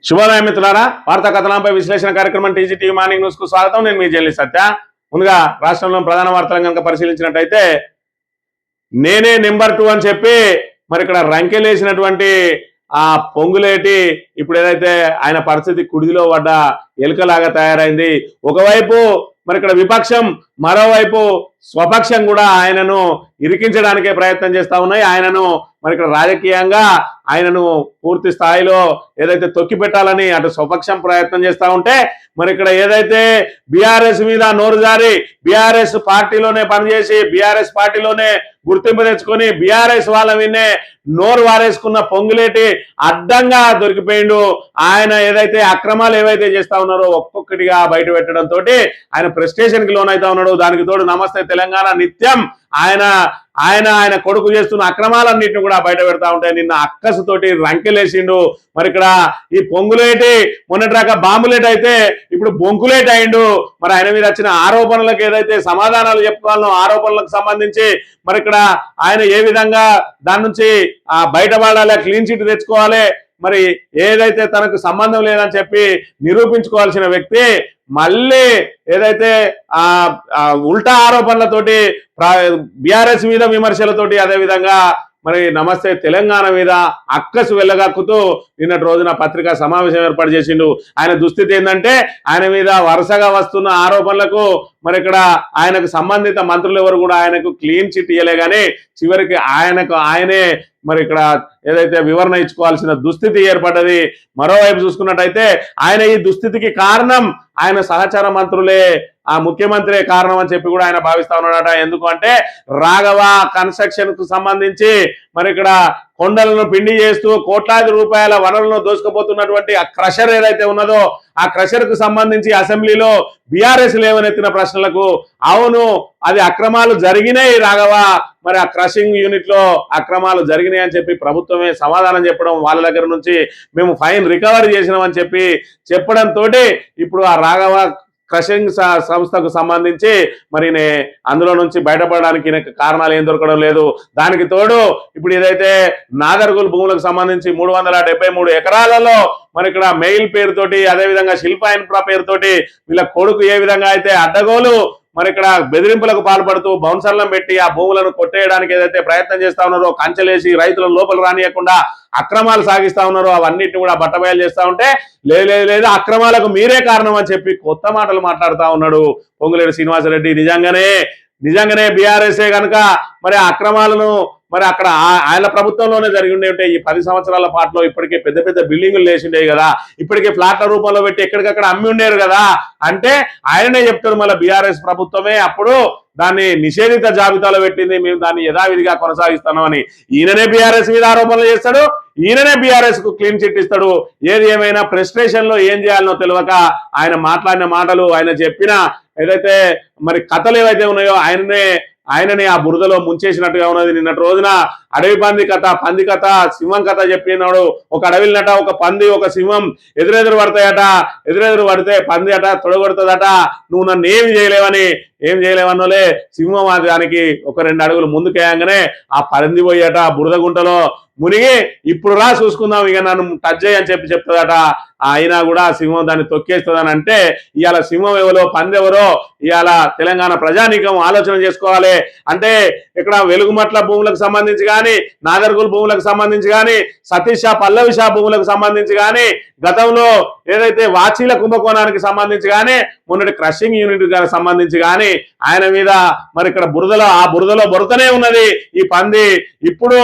శుభోదయం మిత్రులారా, వార్తా కథనంపై విశ్లేషణ కార్యక్రమం టీజీటీవీ మార్నింగ్ న్యూస్ కు స్వాగతం. నేను మీ జల్లి సత్య. ముందుగా రాష్ట్రంలో ప్రధాన వార్తలను కనుక పరిశీలించినట్టయితే నేనే నెంబర్ 2 అని చెప్పి మరి ఇక్కడ రంకెలేసినటువంటి ఆ పొంగులేటి ఇప్పుడు ఏదైతే ఆయన పరిస్థితి కుడిదిలో పడ్డ ఎలుకలాగా తయారైంది. ఒకవైపు మరి ఇక్కడ విపక్షం, మరోవైపు స్వపక్షం కూడా ఆయనను ఇరికించడానికే ప్రయత్నం చేస్తా ఉన్నాయి. ఆయనను మరి ఇక్కడ రాజకీయంగా ఆయనను పూర్తి స్థాయిలో ఏదైతే తొక్కి పెట్టాలని అటు స్వపక్షం ప్రయత్నం చేస్తా ఉంటే, మరి ఇక్కడ ఏదైతే బీఆర్ఎస్ మీద నోరు జారి బీఆర్ఎస్ పార్టీలోనే పనిచేసి బీఆర్ఎస్ పార్టీలోనే గుర్తింపు తెచ్చుకొని బీఆర్ఎస్ వాళ్ళ విన్నే నోరు వారేసుకున్న పొంగులేటి అడ్డంగా దొరికిపోయిండు. ఆయన ఏదైతే అక్రమాలు ఏవైతే చేస్తా ఉన్నారో ఒక్కొక్కటిగా బయట పెట్టడంతో ఆయన ప్రెస్టేషన్ కి లోన్ అవుతా ఉన్నాడు. దానికి తోడు నమస్తే తెలంగాణ నిత్యం ఆయన కొడుకు చేస్తున్న అక్రమాలన్నింటిని కూడా బయట పెడతా ఉంటే నిన్న అక్కసుతోటి రంకెలేసిండు. మరి ఇక్కడ ఈ పొంగులేటి మొన్నటిదాకా బాంబులేట్ అయితే ఇప్పుడు బొంకులేట్ అయిండు. మరి ఆయన మీద వచ్చిన ఆరోపణలకు ఏదైతే సమాధానాలు చెప్పుకోవాలనో ఆరోపణలకు సంబంధించి మరి ఇక్కడ ఆయన ఏ విధంగా దాని నుంచి బయటపడాలి, క్లీన్ చిట్ తెచ్చుకోవాలి, మరి ఏదైతే తనకు సంబంధం లేదని చెప్పి నిరూపించుకోవాల్సిన వ్యక్తి మళ్ళీ ఏదైతే ఉల్టా ఆరోపణలతోటి బీఆర్ఎస్ మీద విమర్శలతోటి అదేవిధంగా మరి నమస్తే తెలంగాణ మీద అక్కసు వెళ్ళగక్కుతూ నిన్నటి రోజున పత్రికా సమావేశం ఏర్పాటు చేసిండు. ఆయన దుస్థితి ఏంటంటే ఆయన మీద వరుసగా వస్తున్న ఆరోపణలకు మరి ఇక్కడ ఆయనకు సంబంధిత మంత్రులు ఎవరు కూడా ఆయనకు క్లీన్ చిట్ ఇయ్యలే కానీ చివరికి ఆయనే మరి ఇక్కడ ఏదైతే వివరణ ఇచ్చుకోవాల్సిన దుస్థితి ఏర్పడ్డది. మరోవైపు చూసుకున్నట్టయితే ఆయన ఈ దుస్థితికి కారణం ఆయన సహచార మంత్రులే, ఆ ముఖ్యమంత్రి కారణం అని చెప్పి కూడా ఆయన భావిస్తా ఉన్నాడట. ఎందుకు అంటే రాఘవ కన్స్ట్రక్షన్ కు సంబంధించి మరి ఇక్కడ కొండలను పిండి చేస్తూ కోట్లాది రూపాయల వనరులను దోసుకుపోతున్నటువంటి ఆ క్రషర్ ఏదైతే ఉన్నదో ఆ క్రషర్ కు సంబంధించి అసెంబ్లీలో బీఆర్ఎస్ లేవనెత్తిన ప్రశ్నలకు అవును అది అక్రమాలు జరిగినాయి రాఘవ, మరి ఆ క్రషింగ్ యూనిట్ లో అక్రమాలు జరిగినాయి అని చెప్పి ప్రభుత్వమే సమాధానం చెప్పడం, వాళ్ళ దగ్గర నుంచి మేము ఫైన్ రికవరీ చేసినామని చెప్పి చెప్పడంతో ఇప్పుడు ఆ రాఘవ క్రషింగ్ సంస్థకు సంబంధించి మరి అందులో నుంచి బయటపడడానికి కారణాలు ఏం దొరకడం లేదు. దానికి తోడు ఇప్పుడు ఏదైతే నాగర్గుల్ భూములకు సంబంధించి 373 ఎకరాలలో మరి ఇక్కడ మెయిల్ పేరుతోటి అదేవిధంగా శిల్పా ఇన్ఫ్రా పేరుతోటి వీళ్ళ కొడుకు ఏ విధంగా అయితే అడ్డగోలు మరి ఇక్కడ బెదిరింపులకు పాల్పడుతూ బౌన్సర్లను పెట్టి ఆ భూములను కొట్టేయడానికి ఏదైతే ప్రయత్నం చేస్తా ఉన్నారో, కంచెలేసి రైతులను లోపల రానియకుండా అక్రమాలు సాగిస్తా ఉన్నారో అవన్నిటిని కూడా బట్టబయలు చేస్తా ఉంటే లేదు అక్రమాలకు మీరే కారణం అని చెప్పి కొత్త మాటలు మాట్లాడుతా ఉన్నాడు పొంగులేటి శ్రీనివాసరెడ్డి. నిజంగానే బీఆర్ఎస్ఏ కనుక మరి అక్రమాలను మరి అక్కడ ఆయన ప్రభుత్వంలోనే జరిగి ఉండే ఈ 10 సంవత్సరాల పాటులో ఇప్పటికే పెద్ద పెద్ద బిల్డింగులు లేచిండే కదా, ఇప్పటికే ఫ్లాట్ల రూపంలో పెట్టి ఎక్కడికక్కడ అమ్మి ఉండేరు కదా అంటే ఆయననే చెప్తాడు మళ్ళీ బీఆర్ఎస్ ప్రభుత్వమే అప్పుడు దాన్ని నిషేధిత జాబితాలో పెట్టింది, మేము దాన్ని యథావిధిగా కొనసాగిస్తున్నామని. ఈయననే బీఆర్ఎస్ మీద ఆరోపణలు చేస్తాడు, ఈయననే బీఆర్ఎస్ కు క్లీన్ చిట్ ఇస్తాడు. ఏది ఏమైనా ప్రెస్టేషన్ లో ఏం చేయాలనో తెలియక ఆయన మాట్లాడిన మాటలు, ఆయన చెప్పిన ఏదైతే మరి కథలు ఏవైతే ఉన్నాయో ఆయననే ఆ బురదలో ముంచేసినట్టుగా ఉన్నది. నిన్నటి రోజున అడవి పంది కథ, పంది కథ, సింహం కథ చెప్పినాడు. ఒక అడవిలనట ఒక పంది ఒక సింహం ఎదురెదురు పడతాయట, ఎదురెదురు పడితే పంది అట తొడగొడుతుందట, నువ్వు నన్ను ఏం చేయలేవన్నోలే సింహం దానికి ఒక 2 అడుగులు ముందుకేయంగానే ఆ పంది పోయట బురద గుంటలో మునిగి ఇప్పుడు రా చూసుకుందాం ఇక నన్ను టచ్ చేయని చెప్పి చెప్తుందట. అయినా కూడా సింహం దాన్ని తొక్కేస్తుందని అంటే ఇవాళ సింహం ఎవరో పందెవరో ఇవాళ తెలంగాణ ప్రజానీకం ఆలోచన చేసుకోవాలి. అంటే ఇక్కడ వెలుగుమట్ల భూములకు సంబంధించి కానీ నాగర్గుల్ భూములకు సంబంధించి కానీ సతీష్ షా పల్లవి షా భూములకు సంబంధించి కానీ గతంలో ఏదైతే వాచీల కుంభకోణానికి సంబంధించి కానీ మొన్నటి క్రషింగ్ యూనిట్ గారికి సంబంధించి కానీ ఆయన మీద మరి ఇక్కడ బురదలో బొరతనే ఉన్నది ఈ పంది. ఇప్పుడు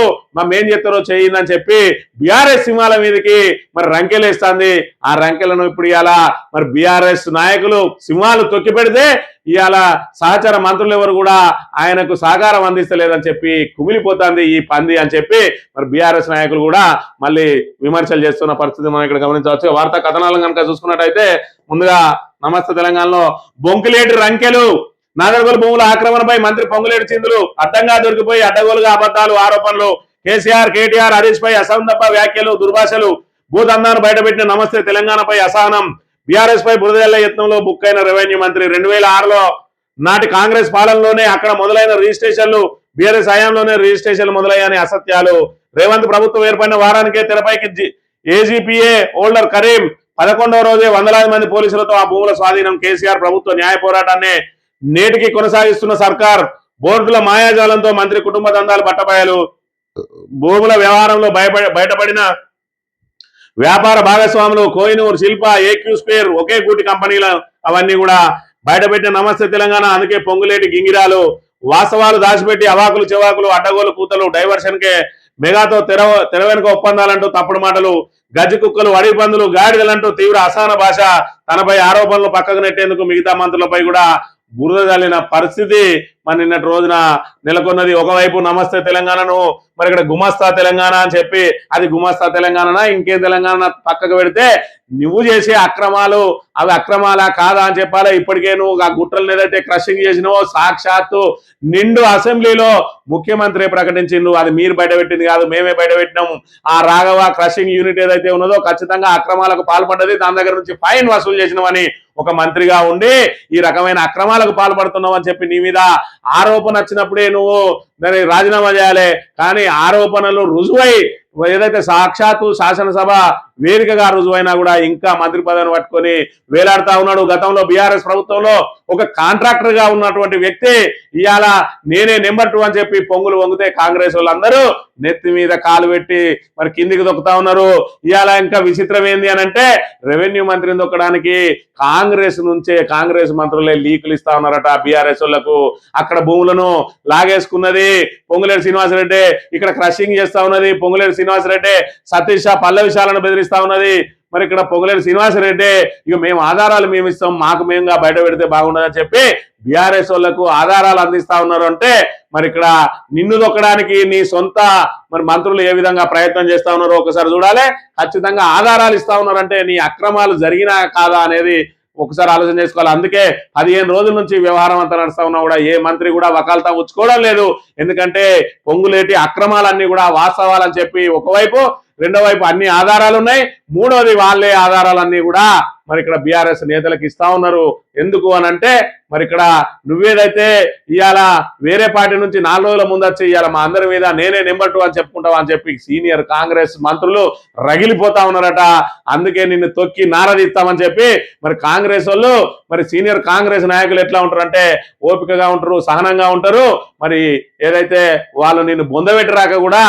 ఏం చెప్తారో చేయిందని చెప్పి బీఆర్ఎస్ సింహాల మీదకి మరి రంకెలేస్తుంది. ఆ రంకెలను ఇప్పుడు ఇవాళ మరి బీఆర్ఎస్ నాయకులు సింహాలు తొక్కి పెడితే ఇవాళ సహచార మంత్రులు ఎవరు కూడా ఆయనకు సహకారం అందిస్తలేదని చెప్పి కుమిలిపోతుంది ఈ పంది అని చెప్పి మరి బీఆర్ఎస్ నాయకులు కూడా మళ్ళీ విమర్శలు చేస్తున్న పరిస్థితి మనం ఇక్కడ గమనించవచ్చు. వార్తా కథనాలను కనుక చూసుకున్నట్టయితే ముందుగా నమస్తే తెలంగాణలో బొంకులేటి రంకెలు, నాగర్గుల్ భూముల ఆక్రమణపై మంత్రి పొంగులేటి చిందులు అడ్డంగా దొరికిపోయి అడ్డగోలుగా అబద్ధాలు ఆరోపణలు, కేసీఆర్ కేటీఆర్ హరీష్ పై అసందర్భ వ్యాఖ్యలు దుర్భాషలు, భూదందాను బయటపెట్టిన నమస్తే తెలంగాణపై అసహనం, బీఆర్ఎస్ పై బురదెల్ల యత్నంలో బుక్ అయిన రెవెన్యూ మంత్రి, 2006లో నాటి కాంగ్రెస్ పాలనలోనే అక్కడ మొదలైన రిజిస్ట్రేషన్లు బీఆర్ఎస్ హయాంలోనే రిజిస్ట్రేషన్లు మొదలయ్యాయని అసత్యాలు, రేవంత్ ప్రభుత్వం ఏర్పడిన వారానికే తెరపైకి ఏజీపీఏ హోల్డర్ కరీం 11వ రోజే వందలాది మంది పోలీసులతో ఆ భూముల స్వాధీనం. కేసీఆర్ ప్రభుత్వ న్యాయ పోరాటాన్ని నేటికి కొనసాగిస్తున్న సర్కార్. బోర్డుల మాయాజాలంతో మంత్రి కుటుంబ దందాలు బట్టబయలు. భూముల వ్యవహారంలో బయటపడిన వ్యాపార భాగస్వాములు కోహినూర్, శిల్ప, ఏక్యూ స్పేర్ ఒకే గూటి కంపెనీలు అవన్నీ కూడా బయటపెట్టిన నమస్తే తెలంగాణ. అందుకే పొంగులేటి గింగిరాలు. వాస్తవాలు దాచిపెట్టి అవాకులు చెవాకులు అడ్డగోలు కూతలు డైవర్షన్ కే మెగాతో తెర వెనుక ఒప్పందాలంటూ తప్పుడు మాటలు. గజ్జి కుక్కలు, అడవి పందులు, గాడిదలంటూ తీవ్ర అసహన భాష. తనపై ఆరోపణలు పక్కకు నెట్టేందుకు మిగతా మంత్రులపై కూడా బురద జల్లిన పరిస్థితి మరి నిన్నటి రోజున నెలకొన్నది. ఒకవైపు నమస్తే తెలంగాణను మరి ఇక్కడ గుమస్తా తెలంగాణ అని చెప్పి అది గుమస్తా తెలంగాణ ఇంకేం తెలంగాణ పక్కకు పెడితే నువ్వు చేసే అక్రమాలు అవి అక్రమాలా కాదా అని చెప్పాలి. ఇప్పటికే నువ్వు ఆ గుట్టలను ఏదైతే క్రషింగ్ చేసినావో సాక్షాత్తు నిండు అసెంబ్లీలో ముఖ్యమంత్రి ప్రకటించిండు. అది మీరు బయటపెట్టింది కాదు, మేమే బయటపెట్టినాము. ఆ రాఘవ క్రషింగ్ యూనిట్ ఏదైతే ఉన్నదో ఖచ్చితంగా అక్రమాలకు పాల్పడ్డది, దాని దగ్గర నుంచి ఫైన్ వసూలు చేసినామని ఒక మంత్రిగా ఉండి ఈ రకమైన అక్రమాలకు పాల్పడుతున్నావు అని చెప్పి నీ మీద ఆరోపణ వచ్చినప్పుడే నువ్వు దాన్ని రాజీనామా చేయాలి. కానీ ఆరోపణలు రుజువై ఏదైతే సాక్షాత్తు శాసనసభ వేదికగా రుజువైనా కూడా ఇంకా మంత్రి పదవిని పట్టుకొని వేలాడుతా ఉన్నాడు. గతంలో బీఆర్ఎస్ ప్రభుత్వంలో ఒక కాంట్రాక్టర్ గా ఉన్నటువంటి వ్యక్తి ఇవాళ నేనే నెంబర్ 2 అని చెప్పి పొంగులు వంగితే కాంగ్రెస్ వాళ్ళందరూ నెత్తి మీద కాలు పెట్టి మరి కిందికి దొక్కుతా ఉన్నారు. ఇవాళ ఇంకా విచిత్రం ఏంది అని అంటే రెవెన్యూ మంత్రిని దొక్కడానికి కాంగ్రెస్ నుంచే కాంగ్రెస్ మంత్రులే లీకులు ఇస్తా ఉన్నారట బీఆర్ఎస్ వాళ్లకు. అక్కడ భూములను లాగేసుకున్నది పొంగులేటి శ్రీనివాసరెడ్డి, ఇక్కడ క్రషింగ్ చేస్తా ఉన్నది పొంగులేటి శ్రీనివాసరెడ్డి, సతీష్ పల్లవిశాలను బెదిరిస్తా ఉన్నది మరి ఇక్కడ పొంగులేటి శ్రీనివాసరెడ్డి. ఇక మేము ఆధారాలు మేము ఇస్తాం, మాకు మేముగా బయట పెడితే బాగుండదని చెప్పి బీఆర్ఎస్ వాళ్లకు ఆధారాలు అందిస్తా ఉన్నారు. అంటే మరి ఇక్కడ నిన్ను దొక్కడానికి నీ సొంత మరి మంత్రులు ఏ విధంగా ప్రయత్నం చేస్తా ఉన్నారో ఒకసారి చూడాలి. ఖచ్చితంగా ఆధారాలు ఇస్తా ఉన్నారంటే నీ అక్రమాలు జరిగినా కాదా అనేది ఒకసారి ఆలోచన చేసుకోవాలి. అందుకే 15 రోజుల నుంచి వ్యవహారం అంతా నడుస్తా ఉన్నా కూడా ఏ మంత్రి కూడా వకాల్తా ఉంచుకోవడం లేదు. ఎందుకంటే పొంగులేటి అక్రమాలన్నీ కూడా వాస్తవాలని చెప్పి ఒకవైపు, రెండో వైపు అన్ని ఆధారాలు ఉన్నాయి, మూడోది వాళ్ళే ఆధారాలన్నీ కూడా మరి ఇక్కడ బీఆర్ఎస్ నేతలకు ఇస్తా ఉన్నారు. ఎందుకు అని అంటే మరి ఇక్కడ నువ్వేదైతే ఇవాళ వేరే పార్టీ నుంచి 4 రోజుల ముందు వచ్చి ఇవాళ మా అందరి మీద నేనే నెంబర్ 2 అని చెప్పుకుంటావా అని చెప్పి సీనియర్ కాంగ్రెస్ మంత్రులు రగిలిపోతా ఉన్నారట. అందుకే నిన్ను తొక్కి నారదీస్తామని చెప్పి మరి కాంగ్రెస్ వాళ్ళు మరి సీనియర్ కాంగ్రెస్ నాయకులు ఎట్లా ఉంటారంటే ఓపికగా ఉంటారు, సహనంగా ఉంటారు. మరి ఏదైతే వాళ్ళు నిన్ను బొందబెట్టరాక కూడా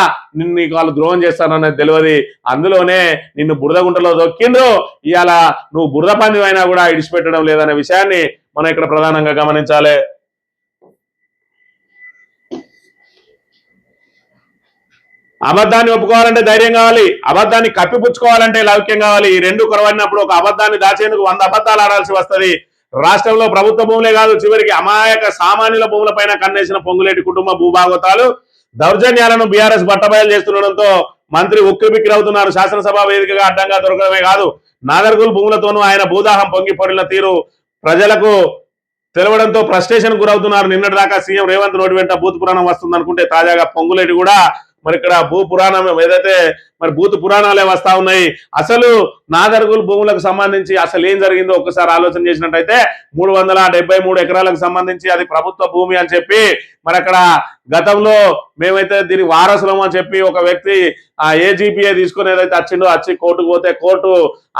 నీకు వాళ్ళు ద్రోహం చేస్తారనేది తెలియదు. అందులోనే నిన్ను బురదగుంటలో దొక్కిండ్రు. ఇవాళ నువ్వు బురద పంది అయినా కూడా ఇడిచిపెట్టడం లేదనే విషయాన్ని మనం ఇక్కడ ప్రధానంగా గమనించాలి. అబద్ధాన్ని ఒప్పుకోవాలంటే ధైర్యం కావాలి, అబద్ధాన్ని కప్పిపుచ్చుకోవాలంటే లౌక్యం కావాలి. ఈ రెండు కొరవడినప్పుడు ఒక అబద్ధాన్ని దాచేందుకు 100 అబద్ధాలు ఆడాల్సి వస్తుంది. రాష్ట్రంలో ప్రభుత్వ భూములే కాదు చివరికి అమాయక సామాన్యుల భూములపైన కన్నేసిన పొంగులేటి కుటుంబ భూభాగవతాలు దౌర్జన్యాలను బీఆర్ఎస్ బట్టబయలు చేస్తుండడంతో మంత్రి ఉక్కిరిబిక్కిరవుతున్నారు. శాసనసభ వేదికగా అడ్డంగా దొరకడమే కాదు నాగర్గుల్ భూములతోనూ ఆయన భూదాహం పొంగి పొరిన తీరు ప్రజలకు తెలవడంతో ఫ్రస్ట్రేషన్ గురవుతున్నారు. నిన్నటి దాకా సీఎం రేవంత్ నోటి వెంట భూత పురాణం వస్తుంది అనుకుంటే తాజాగా పొంగులేటి కూడా మరి ఇక్కడ భూ పురాణం ఏదైతే మరి భూత పురాణాలే వస్తా ఉన్నాయి. అసలు నాగర్గుల్ భూములకు సంబంధించి అసలు ఏం జరిగిందో ఒక్కసారి ఆలోచన చేసినట్టయితే 373 ఎకరాలకు సంబంధించి అది ప్రభుత్వ భూమి అని చెప్పి మరి అక్కడ గతంలో మేమైతే దీని వారసులం అని చెప్పి ఒక వ్యక్తి ఆ ఏజీపీఏ తీసుకుని ఏదైతే వచ్చిండో వచ్చి కోర్టుకు పోతే కోర్టు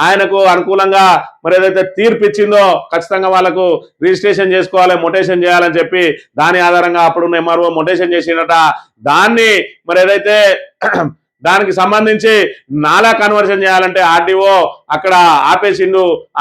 ఆయనకు అనుకూలంగా మరి ఏదైతే తీర్పు ఇచ్చిందో ఖచ్చితంగా వాళ్ళకు రిజిస్ట్రేషన్ చేసుకోవాలి, మొటేషన్ చేయాలని చెప్పి దాని ఆధారంగా అప్పుడున్న ఎంఆర్ఓ మొటేషన్ చేసినట. దాన్ని మరి ఏదైతే దానికి సంబంధించి నాలా కన్వర్షన్ చేయాలంటే ఆర్డీఓ అక్కడ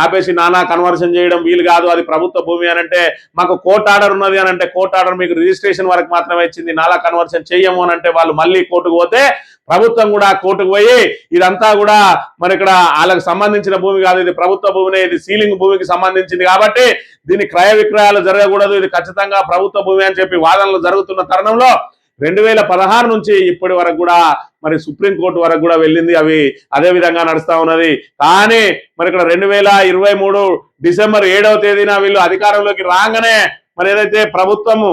ఆపేసి నాలా కన్వర్షన్ చేయడం వీలు కాదు, అది ప్రభుత్వ భూమి అని అంటే మాకు కోర్టు ఆర్డర్ ఉన్నది అని అంటే కోర్టు ఆర్డర్ మీకు రిజిస్ట్రేషన్ వరకు మాత్రమే ఇచ్చింది, నాలా కన్వర్షన్ చేయము అని అంటే వాళ్ళు మళ్ళీ కోర్టుకు పోతే ప్రభుత్వం కూడా కోర్టుకు పోయి ఇదంతా కూడా మరి ఇక్కడ వాళ్ళకి సంబంధించిన భూమి కాదు, ఇది ప్రభుత్వ భూమినే, ఇది సీలింగ్ భూమికి సంబంధించింది కాబట్టి దీని క్రయ విక్రయాలు జరగకూడదు, ఇది ఖచ్చితంగా ప్రభుత్వ భూమి అని చెప్పి వాదనలు జరుగుతున్న తరుణంలో 2016 నుంచి ఇప్పటి వరకు కూడా మరి సుప్రీంకోర్టు వరకు కూడా వెళ్ళింది. అవి అదే విధంగా నడుస్తా ఉన్నది. కానీ మరి ఇక్కడ 2023 డిసెంబర్ 7వ తేదీన వీళ్ళు అధికారంలోకి రాగానే మరి ఏదైతే ప్రభుత్వము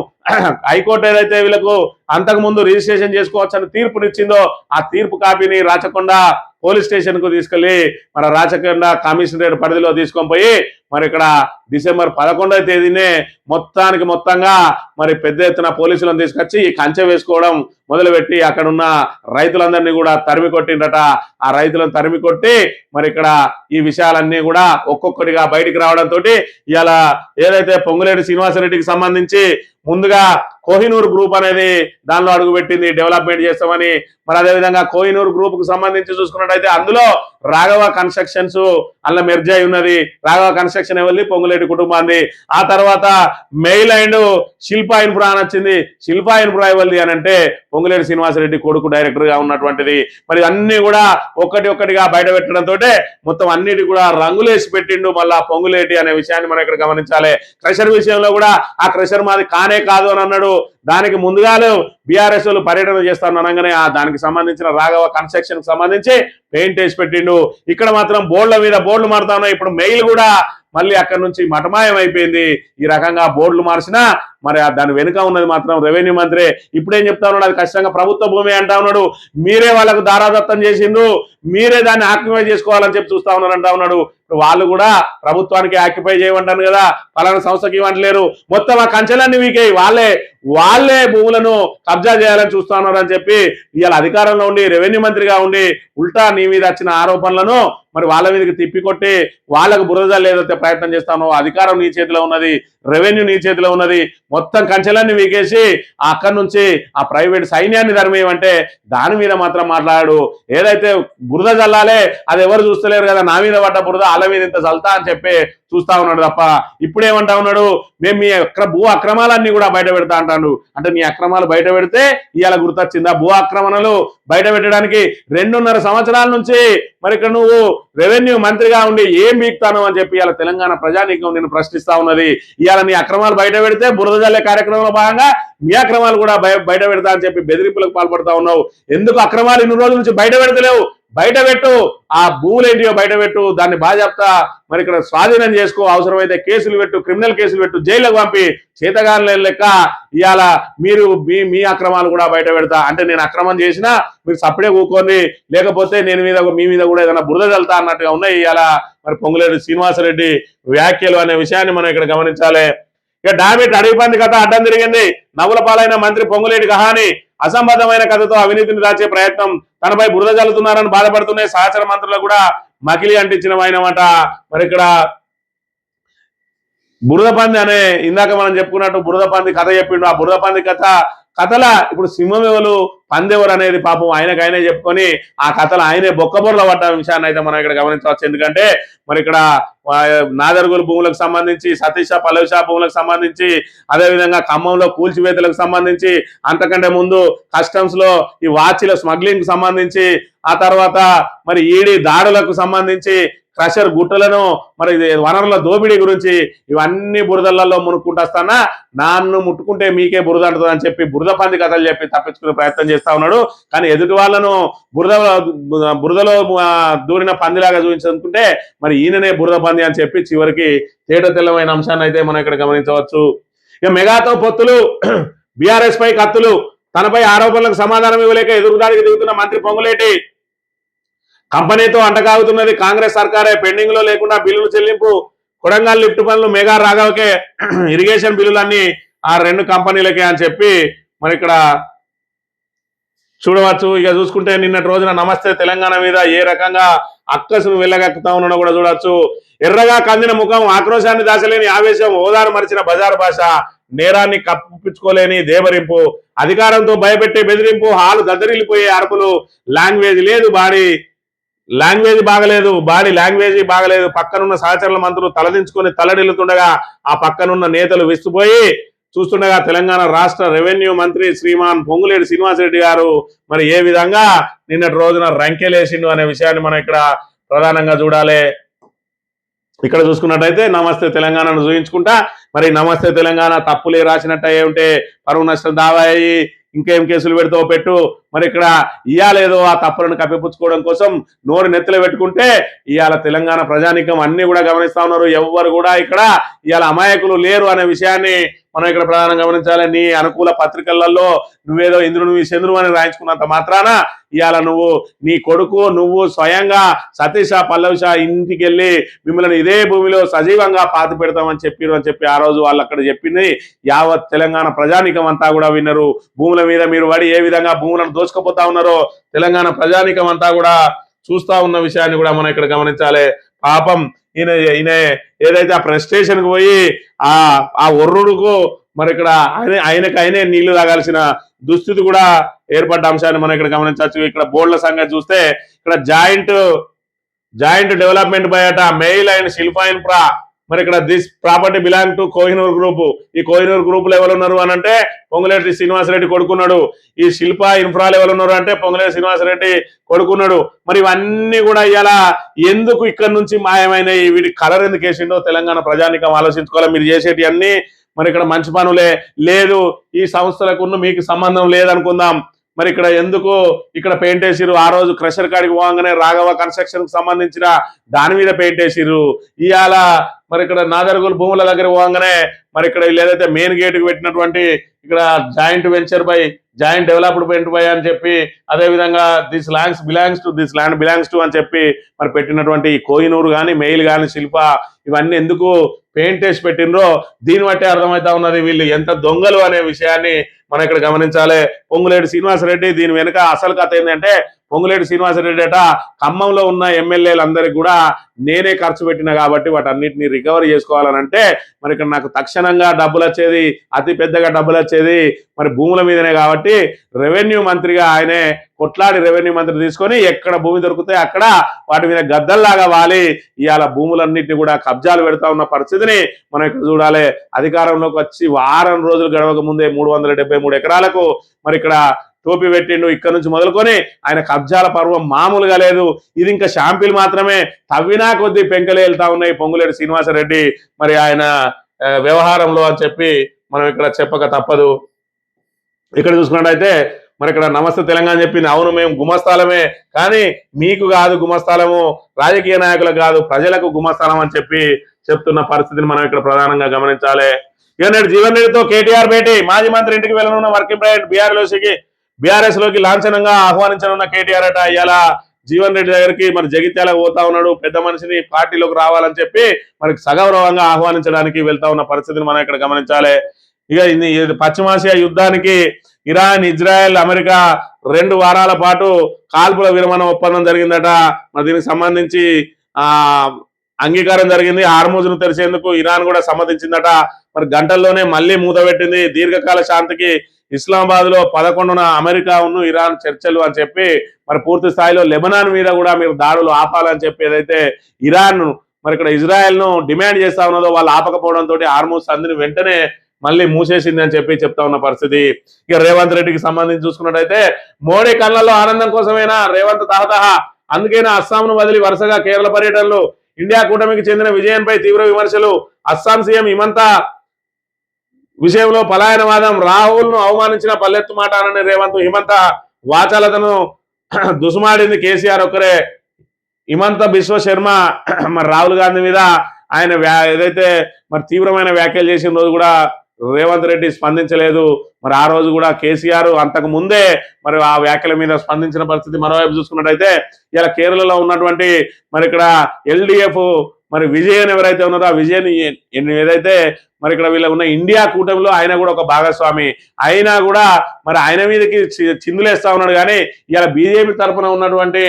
హైకోర్టు ఏదైతే వీళ్ళకు అంతకుముందు రిజిస్ట్రేషన్ చేసుకోవచ్చని తీర్పునిచ్చిందో ఆ తీర్పు కాపీని రాచకొండ పోలీస్ స్టేషన్ కు తీసుకెళ్లి మన రాచకొండ కమిషనరేట్ పరిధిలో తీసుకొని పోయి మరి ఇక్కడ డిసెంబర్ 11వ తేదీనే మొత్తంగా మరి పెద్ద ఎత్తున పోలీసులను తీసుకొచ్చి ఈ కంచె వేసుకోవడం మొదలుపెట్టి అక్కడ ఉన్న రైతులందరినీ కూడా తరిమి కొట్టిండట. ఆ రైతులను తరిమి కొట్టి మరి ఇక్కడ ఈ విషయాలన్నీ కూడా ఒక్కొక్కటిగా బయటికి రావడంతో ఇవాళ ఏదైతే పొంగులేటి శ్రీనివాసరెడ్డికి సంబంధించి ముందుగా కోహినూర్ గ్రూప్ అనేది దానిలో అడుగుపెట్టింది, డెవలప్మెంట్ చేస్తామని. మరి అదేవిధంగా కోహినూర్ గ్రూప్ కు సంబంధించి చూసుకున్నట్టయితే అందులో రాఘవ కన్స్ట్రక్షన్స్ అలా మెర్జ్ అయి ఉన్నది. రాఘవ కన్స్ట్రక్షన్ ఎవరి పొంగులేటి కుటుంబాన్ని. ఆ తర్వాత మెయిల్ అండ్ శిల్పా ఇన్ఫ్రా అని వచ్చింది. శిల్పా ఇన్ఫ్రా ఎవరిది అని అంటే పొంగులేటి శ్రీనివాసరెడ్డి కొడుకు డైరెక్టర్ గా ఉన్నటువంటిది. మరి అన్ని కూడా ఒక్కటిగా బయట పెట్టడంతో మొత్తం అన్నిటి కూడా రంగులేసి పెట్టిండు మళ్ళా పొంగులేటి అనే విషయాన్ని మనం ఇక్కడ గమనించాలి. క్రషర్ విషయంలో కూడా ఆ క్రషర్ మాది కానే కాదు అని అన్నాడు. దానికి ముందుగానే బీఆర్ఎస్ వాళ్ళు పర్యటన చేస్తాను అనగానే దానికి సంబంధించిన రాఘవ కన్స్ట్రక్షన్ కి సంబంధించి పెయింట్ వేసి పెట్టిండు. ఇక్కడ మాత్రం బోర్డుల మీద బోర్డులు మారుతా ఉన్నాయి. ఇప్పుడు మెయిల్ కూడా మళ్ళీ అక్కడి నుంచి మటమాయం అయిపోయింది. ఈ రకంగా బోర్డులు మార్చినా మరి దాని వెనుక ఉన్నది మాత్రం రెవెన్యూ మంత్రి. ఇప్పుడేం చెప్తా ఉన్నాడు, అది ఖచ్చితంగా ప్రభుత్వ భూమి అంటా ఉన్నాడు. మీరే వాళ్ళకు దారాదత్తం చేసిండ్రు, మీరే దాన్ని ఆక్యుపై చేసుకోవాలని చెప్పి చూస్తా ఉన్నారు అంటా ఉన్నాడు. వాళ్ళు కూడా ప్రభుత్వానికి ఆక్యుపై చేయమంటాను కదా, పలానా సంస్థకి ఇవ్వట్లేరు, మొత్తం ఆ కంచెలన్నీ వీకేయి వాళ్ళే భూములను కబ్జా చేయాలని చూస్తా ఉన్నారు అని చెప్పి ఇవాళ అధికారంలో ఉండి రెవెన్యూ మంత్రిగా ఉండి ఉల్టా నీ మీద వచ్చిన ఆరోపణలను మరి వాళ్ళ మీదకి తిప్పికొట్టి వాళ్ళకు బురద లేదైతే ప్రయత్నం చేస్తానో, అధికారం నీ చేతిలో ఉన్నది, రెవెన్యూ నీ చేతిలో ఉన్నది, మొత్తం కంచెలన్నీ వీకేసి అక్కడి నుంచి ఆ ప్రైవేట్ సైన్యాన్ని ధర్మేయమంటే దాని మీద మాత్రం మాట్లాడు. ఏదైతే బురద చల్లాలే అది ఎవరు చూస్తలేరు కదా, నా మీద పడ్డ బురద వాళ్ళ మీద ఇంత చల్తా అని చెప్పి చూస్తా ఉన్నాడు తప్ప ఇప్పుడేమంటా ఉన్నాడు, మేము మీ భూ అక్రమాలన్నీ కూడా బయట పెడతా అంటాడు. అంటే నీ అక్రమాలు బయట పెడితే ఇవాళ గుర్తొచ్చిందా? భూ ఆక్రమణలు బయట పెట్టడానికి 2.5 సంవత్సరాల నుంచి మరి ఇక్కడ నువ్వు రెవెన్యూ మంత్రిగా ఉండి ఏం బీక్తాను అని చెప్పి ఇవాళ తెలంగాణ ప్రజానీకం నేను ప్రశ్నిస్తా ఉన్నది. ఇవాళ నీ అక్రమాలు బయట పెడితే బురద జల్లే కార్యక్రమంలో భాగంగా మీ అక్రమాలు కూడా బయట పెడతా అని చెప్పి బెదిరింపులకు పాల్పడతా ఉన్నావు. ఎందుకు అక్రమాలు ఇన్ని రోజుల నుంచి బయట పెడతలేవు? బయట పెట్టు, ఆ భూములు ఏంటియో బయట పెట్టు, దాన్ని బాజాప్తా మరి ఇక్కడ స్వాధీనం చేసుకో, అవసరమైతే కేసులు పెట్టు, క్రిమినల్ కేసులు పెట్టు, జైలుకు పంపి చేతగాని లెక్క ఇవాళ మీరు మీ అక్రమాలు కూడా బయట పెడతా అంటే నేను అక్రమం చేసినా మీరు సప్పుడే కూకోండి, లేకపోతే నేను మీ మీద కూడా ఏదైనా బురద చల్లుతా అన్నట్టుగా ఉన్నాయి ఇవాళ మరి పొంగులేటి శ్రీనివాసరెడ్డి వ్యాఖ్యలు అనే విషయాన్ని మనం ఇక్కడ గమనించాలి. ఇక డాబెట్ అడవి పంది కథ అడ్డం తిరిగింది. నవ్వుల పాలైన మంత్రి పొంగులేటి కహాని అసంబద్ధమైన కథతో అవినీతిని దాచే ప్రయత్నం, తనపై బురద జల్లుతున్నారని బాధపడుతున్నాయి సహచర మంత్రులకు కూడా మకిలి అంటించినమైనమాట. మరి ఇక్కడ బురద పంది అనే ఇందాక మనం చెప్పుకున్నట్టు బురద పంది కథ చెప్పిండు. ఆ బురద పంది కథల ఇప్పుడు సింహం ఎవరు పందెవరు అనేది పాపం ఆయనకైనా చెప్పుకొని ఆ కథలు ఆయనే బొక్కబొరలో పడ్డ విషయాన్ని అయితే మనం ఇక్కడ గమనించవచ్చు. ఎందుకంటే మరి ఇక్కడ నాదర్గుల భూములకు సంబంధించి, సతీష పల్లవిష భూములకు సంబంధించి, అదేవిధంగా ఖమ్మంలో కూల్చివేతలకు సంబంధించి, అంతకంటే ముందు కస్టమ్స్ లో ఈ వాచీల స్మగ్లింగ్ కు సంబంధించి, ఆ తర్వాత మరి ఈడీ దాడులకు సంబంధించి, క్రషర్ గుట్టలను మరి వనరుల దోపిడీ గురించి ఇవన్నీ బురదలలో మునుక్కుంటా నన్ను ముట్టుకుంటే మీకే బురద అంటుంది అని చెప్పి బురద పంది కథలు చెప్పి తప్పించుకునే ప్రయత్నం చేస్తా ఉన్నాడు. కానీ ఎదుటి వాళ్ళను బురదలో దూరిన పందిలాగా చూపించుకుంటే మరి ఈయననే బురద పంది అని చెప్పి చివరికి తేట తెల్లమైన అంశాన్ని అయితే మనం ఇక్కడ గమనించవచ్చు. ఇక మెగాతో పొత్తులు, బీఆర్ఎస్ పై కత్తులు, తనపై ఆరోపణలకు సమాధానం ఇవ్వలేక ఎదురుదాడికి దిగుతున్న మంత్రి పొంగులేటి, కంపెనీతో అంటకాగుతున్నది కాంగ్రెస్ సర్కారే, పెండింగ్ లో లేకుండా బిల్లులు చెల్లింపు, కొడంగల్ లిఫ్ట్ పనులు మెగా రాఘవకే, ఇరిగేషన్ బిల్లులన్నీ ఆ 2 కంపెనీలకే అని చెప్పి మరి ఇక్కడ చూడవచ్చు. ఇక చూసుకుంటే నిన్నటి రోజున నమస్తే తెలంగాణ మీద ఏ రకంగా అక్కసును వెళ్ళగక్కుతా ఉన్నాడో కూడా చూడొచ్చు. ఎర్రగా కందిన ముఖం, ఆక్రోశాన్ని దాచలేని ఆవేశం, ఓదారు మరిచిన బజారు భాష, నేరాన్ని కప్పించుకోలేని దేవరింపు, అధికారంతో భయపెట్టే బెదిరింపు, హాలు దద్దరిల్లిపోయే అరుపులు, లాంగ్వేజ్ లేదు, బాడీ లాంగ్వేజ్ బాగలేదు. పక్కనున్న సహచరుల మంత్రులు తలదించుకొని తలడిల్లుతుండగా ఆ పక్కనున్న నేతలు విస్తుపోయి చూస్తుండగా తెలంగాణ రాష్ట్ర రెవెన్యూ మంత్రి శ్రీమాన్ పొంగులేటి శ్రీనివాసరెడ్డి గారు మరి ఏ విధంగా నిన్నటి రోజున రంకెలేసిండు అనే విషయాన్ని మనం ఇక్కడ ప్రధానంగా చూడాలి. ఇక్కడ చూసుకున్నట్టయితే నమస్తే తెలంగాణను చూపించుకుంటా మరి నమస్తే తెలంగాణ తప్పులే రాసినట్టు అయ్యే ఉంటే పరువు నష్టం దావా అయ్యి ఇంకేం కేసులు పెడతావు పెట్టు, మరి ఇక్కడ ఇయ్యాలేదో ఆ తప్పులను కప్పిపుచ్చుకోవడం కోసం నోరు నెత్తిలో పెట్టుకుంటే ఇవాళ తెలంగాణ ప్రజానీకం అన్ని కూడా గమనిస్తా ఉన్నారు. ఎవ్వరు కూడా ఇక్కడ ఇవాళ అమాయకులు లేరు అనే విషయాన్ని మనం ఇక్కడ ప్రధానంగా గమనించాలి. నీ అనుకూల పత్రికలలో నువ్వేదో ఇంద్రుడు చంద్రుడు అని రాయించుకున్నంత మాత్రాన ఇవాళ నీ కొడుకు నువ్వు స్వయంగా సతీష్ పల్లవి షా ఇంటికి వెళ్ళి మిమ్మల్ని ఇదే భూమిలో సజీవంగా పాతి పెడతామని చెప్పి ఆ రోజు వాళ్ళు అక్కడ చెప్పింది యావత్ తెలంగాణ ప్రజానీకం అంతా కూడా విన్నారు. భూముల మీద మీరు పడి ఏ విధంగా భూములను దోచుకుపోతా ఉన్నారో తెలంగాణ ప్రజానీకం అంతా కూడా చూస్తా ఉన్న విషయాన్ని కూడా మనం ఇక్కడ గమనించాలి. పాపం ఈయన ఏదైతే ఆ ప్రెస్టేషన్కి పోయి ఆ ఒర్రుడుకు మరి ఇక్కడ ఆయనే నీళ్లు తాగాల్సిన దుస్థితి కూడా ఏర్పడ్డ అంశాన్ని మనం ఇక్కడ గమనించవచ్చు. ఇక్కడ బోర్డుల సంగతి చూస్తే ఇక్కడ జాయింట్ డెవలప్మెంట్ బయట మెయిల్ అండ్ శిల్పా ఇన్ఫ్రా మరి ఇక్కడ this property belong to Kohinoor group. ఈ కోహినూర్ గ్రూప్ లో ఎవరు ఉన్నారు అని అంటే పొంగులేటి శ్రీనివాసరెడ్డి కొడుకున్నాడు. ఈ శిల్పా ఇన్ఫ్రాలు ఎవరు ఉన్నారు అంటే పొంగులేటి శ్రీనివాసరెడ్డి కొడుకున్నాడు. మరి ఇవన్నీ కూడా ఇలా ఎందుకు ఇక్కడ నుంచి మాయమైనవి, వీటి కలర్ ఎందుకు వేసిండో తెలంగాణ ప్రజానీకం ఆలోచించుకోవాలి. మీరు చేసేటి అన్ని మరి ఇక్కడ మంచి పనులే, లేదు ఈ సంస్థలకు మీకు సంబంధం లేదనుకుందాం, మరి ఇక్కడ ఎందుకు ఇక్కడ పెయింట్ వేసిరు? ఆ రోజు క్రషర్ కాడికి పోగానే రాఘవ కన్స్ట్రక్షన్ కు సంబంధించిన దాని మీద పెయింట్ వేసిరు. ఇవాళ మరి ఇక్కడ నాదర్గుల్ భూముల దగ్గర పోగానే మరి ఇక్కడ ఏదైతే మెయిన్ గేట్ కు పెట్టినటువంటి ఇక్కడ joint venture by joint development by అని చెప్పి, అదేవిధంగా దిస్ ల్యాండ్ బిలాంగ్స్ టు అని చెప్పి మరి పెట్టినటువంటి కోహినూరు కానీ మెయిల్ కానీ శిల్ప ఇవన్నీ ఎందుకు పెయింట్ వేసి పెట్టినరో దీన్ని బట్టే అర్థమవుతా ఉన్నది వీళ్ళు ఎంత దొంగలు అనే విషయాన్ని మనం ఇక్కడ గమనించాలి. పొంగులేటి శ్రీనివాసరెడ్డి దీని వెనుక అసలు కథ ఏంటంటే పొంగులేటి శ్రీనివాసరెడ్డి అట ఖమ్మంలో ఉన్న ఎమ్మెల్యేలందరికీ కూడా నేనే ఖర్చు పెట్టినా కాబట్టి వాటన్నిటిని రికవరీ చేసుకోవాలనంటే మరి ఇక్కడ నాకు తక్షణంగా డబ్బులు వచ్చేది, అతి పెద్దగా డబ్బులు వచ్చేది మరి భూముల మీదనే కాబట్టి రెవెన్యూ మంత్రిగా ఆయనే కొట్లాడి రెవెన్యూ మంత్రి తీసుకొని ఎక్కడ భూమి దొరికితే అక్కడ వాటి మీద గద్దల్లాగా వాలి ఇవాళ భూములన్నింటినీ కూడా కబ్జాలు పెడతా ఉన్న పరిస్థితిని మనం ఇక్కడ చూడాలి. అధికారంలోకి వచ్చి వారం రోజులు గడవక ముందే 373 ఎకరాలకు మరి ఇక్కడ టోపీ పెట్టిండు. ఇక్కడ నుంచి మొదలుకొని ఆయన కబ్జాల పర్వం మామూలుగా లేదు. ఇది ఇంకా షాంపిల్ మాత్రమే, తవ్వినా కొద్దీ పెంకలే వెళ్తా ఉన్నాయి పొంగులేటి శ్రీనివాసరెడ్డి మరి ఆయన వ్యవహారంలో అని చెప్పి మనం ఇక్కడ చెప్పక తప్పదు. ఇక్కడ చూసుకున్నట్టయితే మరి ఇక్కడ నమస్తే తెలంగాణ చెప్పింది, అవును మేము గుమస్థాలమే కానీ మీకు కాదు గుమస్థాలము, రాజకీయ నాయకులకు కాదు ప్రజలకు గుమస్థానం అని చెప్పి చెప్తున్న పరిస్థితిని మనం ఇక్కడ ప్రధానంగా గమనించాలి. ఇక జీవన్ రెడ్డితో కేటీఆర్ భేటీ, మాజీ మంత్రి ఇంటికి వెళ్ళనున్న వర్కింగ్ ప్రెసిడెంట్ బీఆర్ఎస్ లోకి లాంఛనంగా ఆహ్వానించనున్న కేటీఆర్ అట ఇలా జీవన్ రెడ్డి దగ్గరికి మరి జగిత్యాలకు పోతా ఉన్నాడు. పెద్ద మనిషిని పార్టీలోకి రావాలని చెప్పి మరి సగౌరవంగా ఆహ్వానించడానికి వెళ్తా ఉన్న పరిస్థితిని మనం ఇక్కడ గమనించాలి. ఇక పశ్చిమాసియా యుద్ధానికి ఇరాన్, ఇజ్రాయెల్, అమెరికా 2 వారాల పాటు కాల్పుల విరమణ ఒప్పందం జరిగిందట. మరి దీనికి సంబంధించి అంగీకారం జరిగింది. హార్మూజ్ను తెరిచేందుకు ఇరాన్ కూడా సమ్మతించిందట. మరి గంటల్లోనే మళ్ళీ మూతపెట్టింది. దీర్ఘకాల శాంతికి ఇస్లామాబాద్ లో 11న అమెరికా ఇరాన్ చర్చలు అని చెప్పి మరి పూర్తి స్థాయిలో లెబనాన్ మీద కూడా మీరు దాడులు ఆపాలని చెప్పి ఏదైతే ఇరాన్ మరి ఇక్కడ ఇజ్రాయెల్ ను డిమాండ్ చేస్తా ఉన్నదో వాళ్ళు ఆపకపోవడంతో హార్మూజ్ సంధిని వెంటనే మళ్ళీ మూసేసింది అని చెప్పి చెప్తా ఉన్న పరిస్థితి. ఇక రేవంత్ రెడ్డికి సంబంధించి చూసుకున్నట్టయితే మోడీ కళ్ళల్లో ఆనందం కోసమైనా రేవంత్ తహతహ, అందుకైనా అస్సాంను వదిలి వరుసగా కేరళ పర్యటనలు, ఇండియా కూటమికి చెందిన విజయంపై తీవ్ర విమర్శలు, అస్సాం సీఎం హిమంత విషయంలో పలాయనవాదం, రాహుల్ ను అవమానించిన పల్లెత్తు మాట అనని రేవంత్, హిమంత వాచాలతను దుసుమాడింది కేసీఆర్ ఒక్కరే. హిమంత బిశ్వ శర్మ మరి రాహుల్ గాంధీ మీద ఆయన ఏదైతే మరి తీవ్రమైన వ్యాఖ్యలు చేసిన రోజు కూడా రేవంత్ రెడ్డి స్పందించలేదు. మరి ఆ రోజు కూడా కేసీఆర్ అంతకు ముందే మరి ఆ వ్యాఖ్యల మీద స్పందించిన పరిస్థితి. మరోవైపు చూసుకున్నట్టయితే ఇలా కేరళలో ఉన్నటువంటి మరి ఇక్కడ ఎల్డిఎఫ్ మరి విజయన్ ఎవరైతే ఉన్నారో ఆ విజయన్ ఏదైతే మరి ఇక్కడ వీళ్ళ ఉన్న ఇండియా కూటమిలో ఆయన కూడా ఒక భాగస్వామి అయినా కూడా మరి ఆయన మీదకి చిందులేస్తా ఉన్నాడు. కానీ ఇలా బీజేపీ తరఫున ఉన్నటువంటి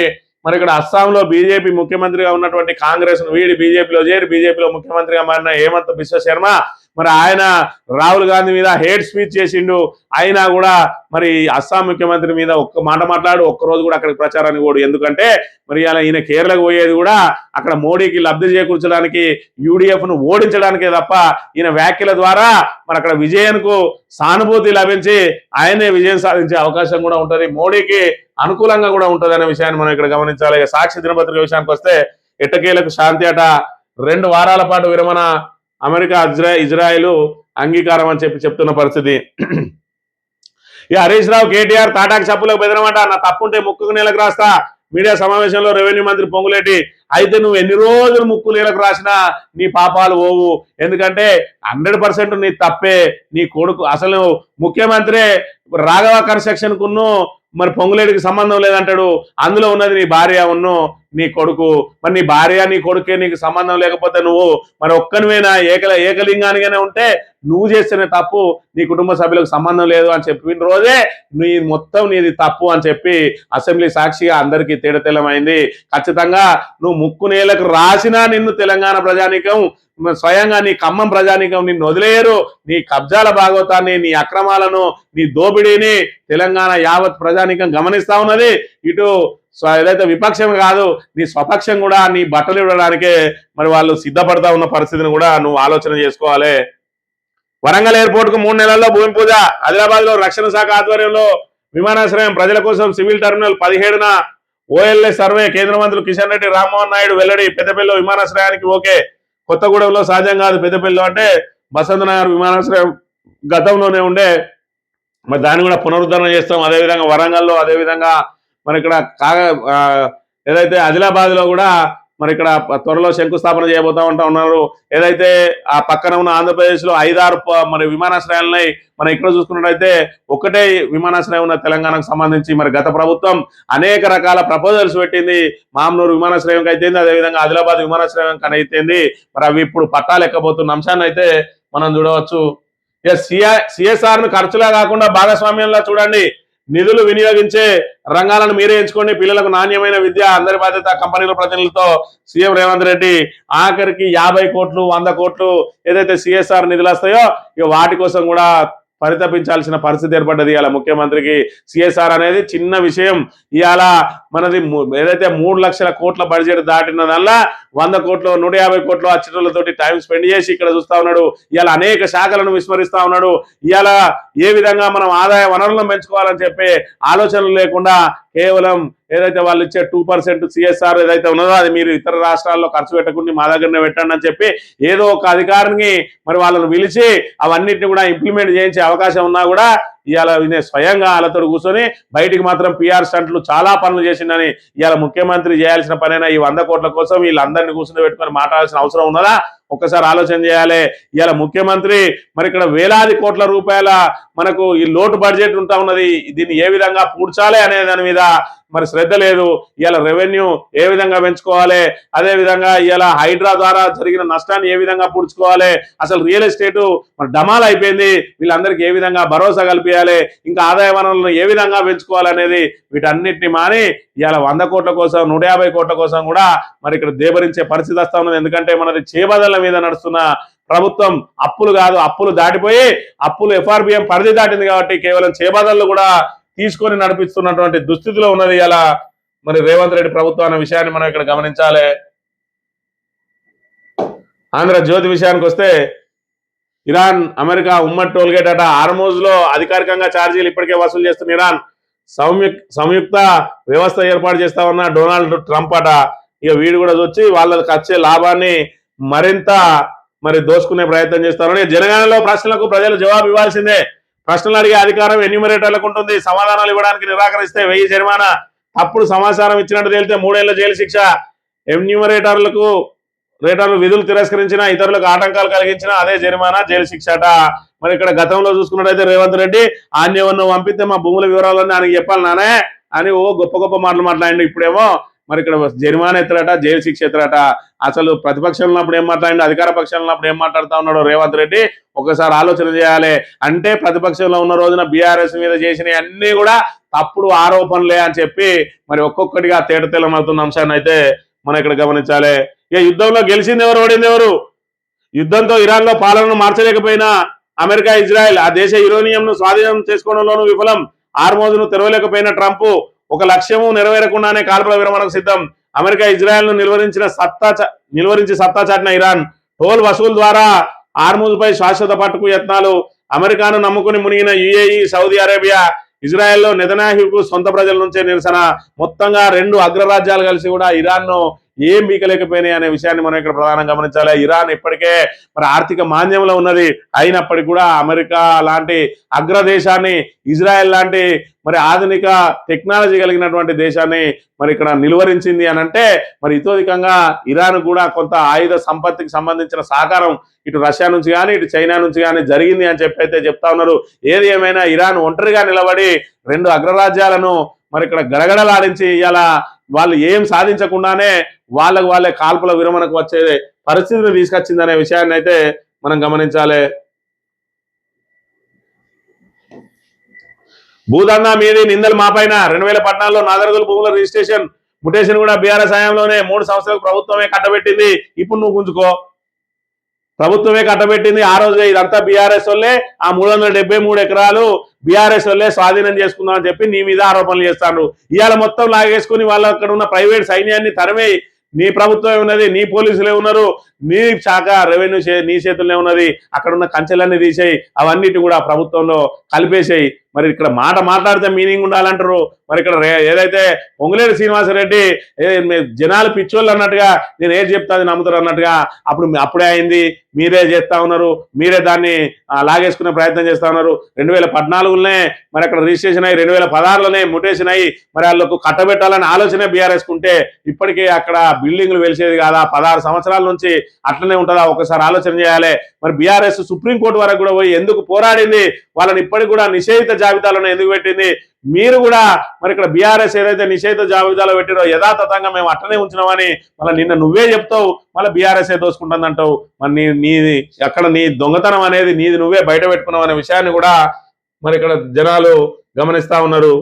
మరి ఇక్కడ అస్సాంలో బీజేపీ ముఖ్యమంత్రిగా ఉన్నటువంటి కాంగ్రెస్ ను వీడి బీజేపీలో చేరి బీజేపీలో ముఖ్యమంత్రిగా మారిన హేమంత్ బిశ్వ శర్మ మరి ఆయన రాహుల్ గాంధీ మీద హేట్ స్పీచ్ చేసిండు. అయినా కూడా మరి అస్సాం ముఖ్యమంత్రి మీద ఒక్క మాట మాట్లాడు, ఒక్కరోజు కూడా అక్కడికి ప్రచారానికి పోడు. ఎందుకంటే మరి అలా ఈయన కేరళకు పోయేది కూడా అక్కడ మోడీకి లబ్ధి చేకూర్చడానికి, యూడిఎఫ్ ను ఓడించడానికే తప్ప ఈయన వ్యాఖ్యల ద్వారా మరి అక్కడ విజయానికి సానుభూతి లభించి ఆయనే విజయం సాధించే అవకాశం కూడా ఉంటుంది, మోడీకి అనుకూలంగా కూడా ఉంటుంది అనే విషయాన్ని మనం ఇక్కడ గమనించాలి. సాక్షి దినపత్రిక విషయానికి వస్తే ఎట్టకేలకు శాంతి అట, 2 వారాల పాటు విరమణ, అమెరికా ఇజ్రాయెల్ అంగీకారం అని చెప్పి చెప్తున్న పరిస్థితి. ఈ హరీష్ రావు కేటీఆర్ తాటాకి చెప్పులకు బెదరమాట, నా తప్పుంటే ముక్కుకు నెలకు రాస్తా. మీడియా సమావేశంలో రెవెన్యూ మంత్రి పొంగులేటి, అయితే నువ్వు ఎన్ని రోజులు ముక్కు నీళ్ళకు రాసినా నీ పాపాలు పోవు, ఎందుకంటే 100% నీ తప్పే. నీ కొడుకు అసలు ముఖ్యమంత్రి రాఘవ కన్స్ట్రక్షన్ కును మరి పొంగులేటికి సంబంధం లేదంటాడు, అందులో ఉన్నది నీ భార్య ఉన్ను నీ కొడుకు. మరి నీ భార్య నీ కొడుకే నీకు సంబంధం లేకపోతే నువ్వు మరి ఒక్కనివేనా ఏకలింగానిగానే ఉంటే నువ్వు చేస్తేనే తప్పు, నీ కుటుంబ సభ్యులకు సంబంధం లేదు అని చెప్పిన రోజే నీ మొత్తం నీది తప్పు అని చెప్పి అసెంబ్లీ సాక్షిగా అందరికీ తేడతెల్లమైంది. ఖచ్చితంగా నువ్వు ముక్కు నేలకు రాసినా నిన్ను తెలంగాణ ప్రజానీకం, స్వయంగా నీ ఖమ్మం ప్రజానీకం నిన్ను వదిలేయరు. నీ కబ్జాల భాగవతాన్ని, నీ అక్రమాలను, నీ దోపిడీని తెలంగాణ యావత్ ప్రజానీకం గమనిస్తా ఉన్నది. ఇటు ఏదైతే విపక్షం కాదు, నీ స్వపక్షం కూడా నీ బట్టలు ఇవ్వడానికే మరి వాళ్ళు సిద్ధపడతా ఉన్న పరిస్థితిని కూడా నువ్వు ఆలోచన చేసుకోవాలి. వరంగల్ ఎయిర్పోర్ట్ కు 3 నెలల్లో భూమి పూజ. ఆదిలాబాద్ లో రక్షణ శాఖ ఆధ్వర్యంలో విమానాశ్రయం ప్రజల కోసం సివిల్ టెర్మినల్ 17న ఓఎల్ఏ సర్వే. కేంద్ర మంత్రులు కిషన్ రెడ్డి, రామ్మోహన్ నాయుడు వెల్లడి. పెద్దపల్లిలో విమానాశ్రయానికి ఓకే. కొత్తగూడెంలో సహజం కాదు. పెద్దపల్లిలో అంటే బసంత నగర్ విమానాశ్రయం గతంలోనే ఉండే, మరి దాన్ని కూడా పునరుద్ధరణ చేస్తాం. అదేవిధంగా వరంగల్లో, అదేవిధంగా మరి ఇక్కడ ఏదైతే ఆదిలాబాద్ లో కూడా మరి ఇక్కడ త్వరలో శంకుస్థాపన చేయబోతా ఉన్నారు. ఏదైతే ఆ పక్కన ఉన్న ఆంధ్రప్రదేశ్ లో 5-6 మరి విమానాశ్రయాలని మనం ఇక్కడ చూసుకున్నట్టయితే ఒకటే విమానాశ్రయం ఉన్న తెలంగాణకు సంబంధించి మరి గత ప్రభుత్వం అనేక రకాల ప్రపోజల్స్ పెట్టింది. మామనూరు విమానాశ్రయం అయితేంది, అదేవిధంగా ఆదిలాబాద్ విమానాశ్రయం అయితేంది. మరి అవి ఇప్పుడు పట్టాలు ఎక్కబోతున్న అంశాన్ని అయితే మనం చూడవచ్చు. సిఎస్ఆర్ ను ఖర్చులా కాకుండా భాగస్వామ్యంలో చూడండి. నిధులు వినియోగించే రంగాలను మీరే ఎంచుకోండి. పిల్లలకు నాణ్యమైన విద్య అందరి బాధ్యత. కంపెనీల ప్రతినిధులతో సీఎం రేవంత్ రెడ్డి. ఆఖరికి 50 కోట్లు 100 కోట్లు ఏదైతే సిఎస్ఆర్ నిధులు వస్తాయో ఇక వాటి కోసం కూడా పరితపించాల్సిన పరిస్థితి ఏర్పడ్డది. ఇవాళ ముఖ్యమంత్రికి సిఎస్ఆర్ అనేది చిన్న విషయం. ఇవాళ మనది ఏదైతే 3 లక్షల కోట్ల బడ్జెట్ దాటినదల్లా 100 కోట్లు 150 కోట్లు అచ్చటలతోటి టైం స్పెండ్ చేసి ఇక్కడ చూస్తా ఉన్నాడు. ఇవాళ అనేక శాఖలను విస్మరిస్తా ఉన్నాడు. ఇవాళ ఏ విధంగా మనం ఆదాయ వనరులను పెంచుకోవాలని చెప్పి ఆలోచనలు లేకుండా కేవలం ఏదైతే వాళ్ళు ఇచ్చే 2% సిఎస్ఆర్ ఏదైతే ఉన్నదో అది మీరు ఇతర రాష్ట్రాల్లో ఖర్చు పెట్టకుండా మా దగ్గరనే పెట్టండి అని చెప్పి ఏదో ఒక అధికారిని మరి వాళ్ళను పిలిచి అవన్నిటిని కూడా ఇంప్లిమెంట్ చేయించే అవకాశం ఉన్నా కూడా ఇవాళ స్వయంగా వాళ్ళతో కూర్చొని బయటికి మాత్రం పిఆర్ స్టంట్లు చాలా పనులు చేసిందని ఇవాళ ముఖ్యమంత్రి చేయాల్సిన పనైనా ఈ 100 కోట్ల కోసం వీళ్ళందరినీ కూర్చొని పెట్టుకొని మాట్లాడాల్సిన అవసరం ఉన్నదా? ఒక్కసారి ఆలోచన చేయాలి. ఇవాళ ముఖ్యమంత్రి మరి ఇక్కడ వేలాది కోట్ల రూపాయల మనకు ఈ లోటు బడ్జెట్ ఉంటా ఉన్నది. దీన్ని ఏ విధంగా పూడ్చాలి అనే దాని మీద మరి శ్రద్ధ లేదు. ఇవాళ రెవెన్యూ ఏ విధంగా పెంచుకోవాలి, అదే విధంగా ఇవాళ హైడ్రా ద్వారా జరిగిన నష్టాన్ని ఏ విధంగా పూడ్చుకోవాలి, అసలు రియల్ ఎస్టేట్ మరి డమాల్ అయిపోయింది, వీళ్ళందరికీ ఏ విధంగా భరోసా కల్పించాలి, ఇంకా ఆదాయ వనరులను ఏ విధంగా పెంచుకోవాలనేది వీటన్నిటిని మాని ఇవాళ 100 కోట్ల కోసం 150 కోట్ల కోసం కూడా మరి ఇక్కడ దేబరించే పరిస్థితి వస్తా ఉన్నది. ఎందుకంటే మనది చేబదల మీద నడుస్తున్న ప్రభుత్వం. అప్పులు కాదు, అప్పులు దాటిపోయి అప్పులు ఎఫ్ఆర్బిఎం పరిధి దాటింది కాబట్టి కేవలం చేబదళ్ళు కూడా తీసుకొని నడిపిస్తున్నటువంటి దుస్థితిలో ఉన్నది ఇలా మరి రేవంత్ రెడ్డి ప్రభుత్వం అనే విషయాన్ని మనం ఇక్కడ గమనించాలి. ఆంధ్రజ్యోతి విషయానికి వస్తే ఇరాన్ అమెరికా ఉమ్మడి టోల్గేట్ అట. హార్మోజ్ లో అధికారికంగా ఛార్జీలు ఇప్పటికే వసూలు చేస్తున్న ఇరాన్ సంయుక్త వ్యవస్థ ఏర్పాటు చేస్తా ఉన్న డొనాల్డ్ ట్రంప్ అట. ఇక వీడు కూడా వచ్చి వాళ్ళకి వచ్చే లాభాన్ని మరింత మరి దోసుకునే ప్రయత్నం చేస్తారు. జనగణనలో ప్రశ్నలకు ప్రజలు జవాబు ఇవ్వాల్సిందే. ప్రశ్నలు అడిగే అధికారం ఎన్యూమరేటర్లకు ఉంటుంది. సమాధానాలు ఇవ్వడానికి నిరాకరిస్తే 1000 జరిమానా. తప్పుడు సమాచారం ఇచ్చినట్టు తేలితే 3 ఏళ్ల జైలు శిక్ష. ఎన్యూమరేటర్లు విధులు తిరస్కరించినా, ఇతరులకు ఆటంకాలు కలిగించినా అదే జరిమానా, జైలు శిక్ష అట. మరి ఇక్కడ గతంలో చూసుకున్నట్టయితే రేవంత్ రెడ్డి ఆన్యవన్ను పంపిస్తే మా భూముల వివరాలన్నీ ఆయనకి చెప్పాలి నానే అని గొప్ప గొప్ప మాటలు మాట్లాడండి. ఇప్పుడేమో మరి ఇక్కడ జరిమానా ఎత్తారట, జైలు శిక్ష ఎత్తారట. అసలు ప్రతిపక్షంలో ఉన్నప్పుడు ఏం మాట్లాడండి, అధికార పక్షంలో ఉన్నప్పుడు ఏం మాట్లాడుతూ ఉన్నాడు రేవంత్ రెడ్డి ఒకసారి ఆలోచన చేయాలి. అంటే ప్రతిపక్షంలో ఉన్న రోజున బీఆర్ఎస్ మీద చేసిన అన్ని కూడా తప్పుడు ఆరోపణలే అని చెప్పి మరి ఒక్కొక్కటిగా తేటతెల్లమవుతున్న అంశాన్ని అయితే మనం ఇక్కడ గమనించాలి. ఇక యుద్ధంలో గెలిచింది ఎవరు, ఓడింది ఎవరు? యుద్ధంతో ఇరాన్ లో పాలనను మార్చలేకపోయినా అమెరికా, ఇజ్రాయెల్ ఆ దేశ యురేనియంను స్వాధీనం చేసుకోవడంలోనూ విఫలం. హార్మోజ్ను తెరవలేకపోయిన ట్రంప్ ఒక లక్ష్యము నెరవేరకుండానే కాల్పుల విరమణకు సిద్ధం. అమెరికా, ఇజ్రాయెల్ ను నిలువరించి సత్తా చాటిన ఇరాన్ టోల్ వసూలు ద్వారా హార్మోజ్ పై శాశ్వత పట్టుకు యత్నాలు. అమెరికాను నమ్ముకుని మునిగిన యుఏఈ, సౌదీ అరేబియా, ఇజ్రాయెల్లో నెతన్యాహుకు సొంత ప్రజల నుంచే నిరసన. మొత్తంగా 2 అగ్రరాజ్యాలు కలిసి కూడా ఇరాన్ ను ఏం బీకలేకపోయినాయి అనే విషయాన్ని మనం ఇక్కడ ప్రధానంగా గమనించాలి. ఇరాన్ ఇప్పటికే మరి ఆర్థిక మాంద్యంలో ఉన్నది. అయినప్పటికీ కూడా అమెరికా లాంటి అగ్రదేశాన్ని, ఇజ్రాయెల్ లాంటి మరి ఆధునిక టెక్నాలజీ కలిగినటువంటి దేశాన్ని మరి ఇక్కడ నిలువరించింది అని అంటే మరి ఇతోధికంగా ఇరాన్ కూడా కొంత ఆయుధ సంపత్తికి సంబంధించిన సహకారం ఇటు రష్యా నుంచి కానీ ఇటు చైనా నుంచి కానీ జరిగింది అని చెప్పి అయితే చెప్తా ఉన్నారు. ఏది ఏమైనా ఇరాన్ ఒంటరిగా నిలబడి రెండు అగ్రరాజ్యాలను మరి ఇక్కడ గడగడలాడించి ఇలా వాళ్ళు ఏం సాధించకుండానే వాళ్ళే కాల్పుల విరమణకు వచ్చే పరిస్థితిని తీసుకొచ్చిందనే విషయాన్ని అయితే మనం గమనించాలి. భూదందా మీది నిందలు మాపైన 2014లో నాగరదుల భూముల రిజిస్ట్రేషన్ ముటేషన్ కూడా బీఆర్ఎస్ హయాంలోనే 3 సంవత్సరాలకు ప్రభుత్వమే కట్టబెట్టింది. ఇప్పుడు నువ్వు గుంజుకో, ప్రభుత్వమే కట్టబెట్టింది. ఆ రోజే ఇదంతా బీఆర్ఎస్ వాళ్ళే, ఆ 373 ఎకరాలు బీఆర్ఎస్ వాళ్ళే స్వాధీనం చేసుకుందాం అని చెప్పి నీ మీద ఆరోపణలు చేస్తాను. ఇవాళ మొత్తం లాగేసుకుని వాళ్ళు అక్కడ ఉన్న ప్రైవేట్ సైన్యాన్ని తరిమే నీ ప్రభుత్వమే ఉన్నది, నీ పోలీసులే ఉన్నారు, నీ శాఖ రెవెన్యూ నీ చేతుల్లో ఉన్నది. అక్కడ ఉన్న కంచెలన్నీ తీసేయి, అవన్నిటి కూడా ప్రభుత్వంలో కలిపేసేయి. మరి ఇక్కడ మాట మాట్లాడితే మీనింగ్ ఉండాలంటారు. మరి ఇక్కడ ఏదైతే పొంగులేటి శ్రీనివాసరెడ్డి జనాలు పిచ్చోళ్ళు అన్నట్టుగా నేను ఏది చెప్తా అది నమ్ముతారు అన్నట్టుగా అప్పుడే అయింది, మీరే చేస్తా ఉన్నారు, మీరే దాన్ని లాగేసుకునే ప్రయత్నం చేస్తా ఉన్నారు. 2014లోనే మరి అక్కడ రిజిస్ట్రేషన్ అయ్యి 2016లోనే ముటేషన్ అయ్యి మరి వాళ్ళకు కట్టబెట్టాలని ఆలోచనే బీఆర్ఎస్ కుంటే ఇప్పటికే అక్కడ బిల్డింగ్లు వెలిసేది కాదా? 16 సంవత్సరాల నుంచి అట్లనే ఉంటుందా? ఒకసారి ఆలోచన చేయాలి. మరి బీఆర్ఎస్ సుప్రీంకోర్టు వరకు కూడా పోయి ఎందుకు పోరాడింది? వాళ్ళని ఇప్పటికి కూడా నిషేధిత జాబితాలను ఎందుకు పెట్టింది? మీరు కూడా మరి ఇక్కడ బీఆర్ఎస్ ఏదైతే నిషేధిత జాబితాలో పెట్టిరో యథాతథంగా మేము అట్లనే ఉంచినామని మళ్ళీ నిన్న నువ్వే చెప్తావు, మళ్ళీ బీఆర్ఎస్ దోసుకుంటుంది అంటావు. మరి నీది అక్కడ నీ దొంగతనం అనేది నీది నువ్వే బయట పెట్టుకున్నావు అనే విషయాన్ని కూడా మరి ఇక్కడ జనాలు గమనిస్తా ఉన్నారు.